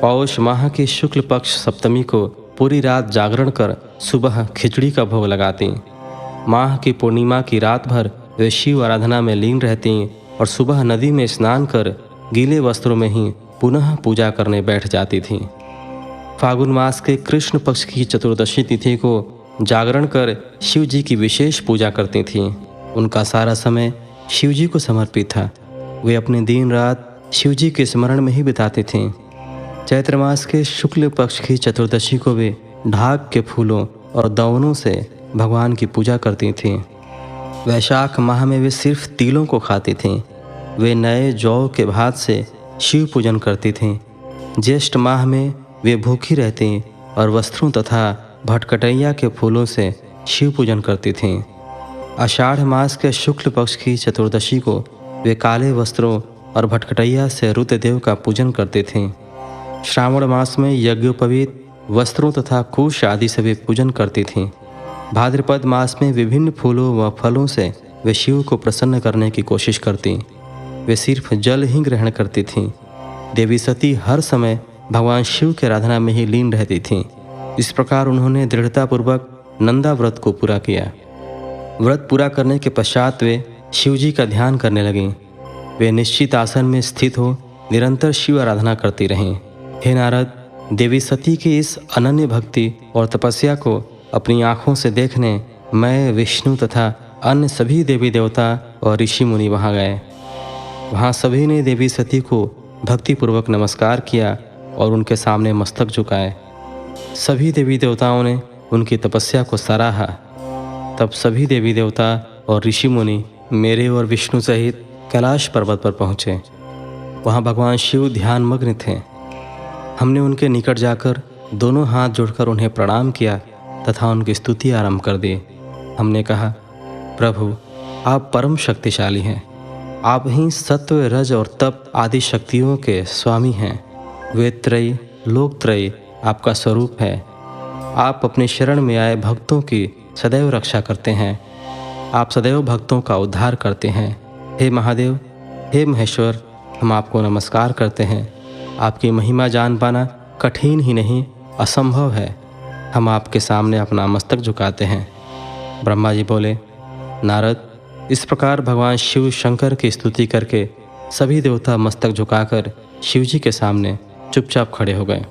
पौष माह की शुक्ल पक्ष सप्तमी को पूरी रात जागरण कर सुबह खिचड़ी का भोग लगाती। माह की पूर्णिमा की रात भर वे शिव आराधना में लीन रहती और सुबह नदी में स्नान कर गीले वस्त्रों में ही पुनः पूजा करने बैठ जाती थीं। फागुन मास के कृष्ण पक्ष की चतुर्दशी तिथि को जागरण कर शिव जी की विशेष पूजा करती थीं। उनका सारा समय शिव जी को समर्पित था। वे अपने दिन रात शिव जी के स्मरण में ही बिताते थे। चैत्र मास के शुक्ल पक्ष की चतुर्दशी को वे ढाक के फूलों और दवनों से भगवान की पूजा करती थीं। वैशाख माह में वे सिर्फ तिलों को खाती थीं। वे नए जौ के भात से शिव पूजन करती थीं। ज्येष्ठ माह में वे भूखी रहती और वस्त्रों तथा भटकटैया के फूलों से शिव पूजन करती थीं। आषाढ़ मास के शुक्ल पक्ष की चतुर्दशी को वे काले वस्त्रों और भटकटैया से रुद्रदेव का पूजन करती थीं। श्रावण मास में यज्ञोपवीत वस्त्रों तथा कुश आदि से वे पूजन करती थीं। भाद्रपद मास में विभिन्न फूलों व फलों से वे शिव को प्रसन्न करने की कोशिश करती। वे सिर्फ जल ही ग्रहण करती थीं। देवी सती हर समय भगवान शिव की आराधना में ही लीन रहती थीं। इस प्रकार उन्होंने दृढ़तापूर्वक नंदा व्रत को पूरा किया। व्रत पूरा करने के पश्चात वे शिव जी का ध्यान करने लगीं। वे निश्चित आसन में स्थित हो निरंतर शिव आराधना करती रहीं। हे नारद, देवी सती की इस अनन्य भक्ति और तपस्या को अपनी आँखों से देखने मैं, विष्णु तथा अन्य सभी देवी देवता और ऋषि मुनि वहाँ गए। वहाँ सभी ने देवी सती को भक्तिपूर्वक नमस्कार किया और उनके सामने मस्तक झुकाए। सभी देवी देवताओं ने उनकी तपस्या को सराहा। तब सभी देवी देवता और ऋषि मुनि मेरे और विष्णु सहित कैलाश पर्वत पर पहुँचे। वहाँ भगवान शिव ध्यानमग्न थे। हमने उनके निकट जाकर दोनों हाथ जोड़कर उन्हें प्रणाम किया तथा उनकी स्तुति आरंभ कर दी। हमने कहा, प्रभु, आप परम शक्तिशाली हैं। आप ही सत्व, रज और तप आदि शक्तियों के स्वामी हैं। वेदत्रयी, लोकत्रयी आपका स्वरूप है। आप अपने शरण में आए भक्तों की सदैव रक्षा करते हैं। आप सदैव भक्तों का उद्धार करते हैं। हे महादेव, हे महेश्वर, हम आपको नमस्कार करते हैं। आपकी महिमा जान पाना कठिन ही नहीं, असंभव है। हम आपके सामने अपना मस्तक झुकाते हैं। ब्रह्मा जी बोले, नारद, इस प्रकार भगवान शिव शंकर की स्तुति करके सभी देवता मस्तक झुकाकर शिव जी के सामने चुपचाप खड़े हो गए।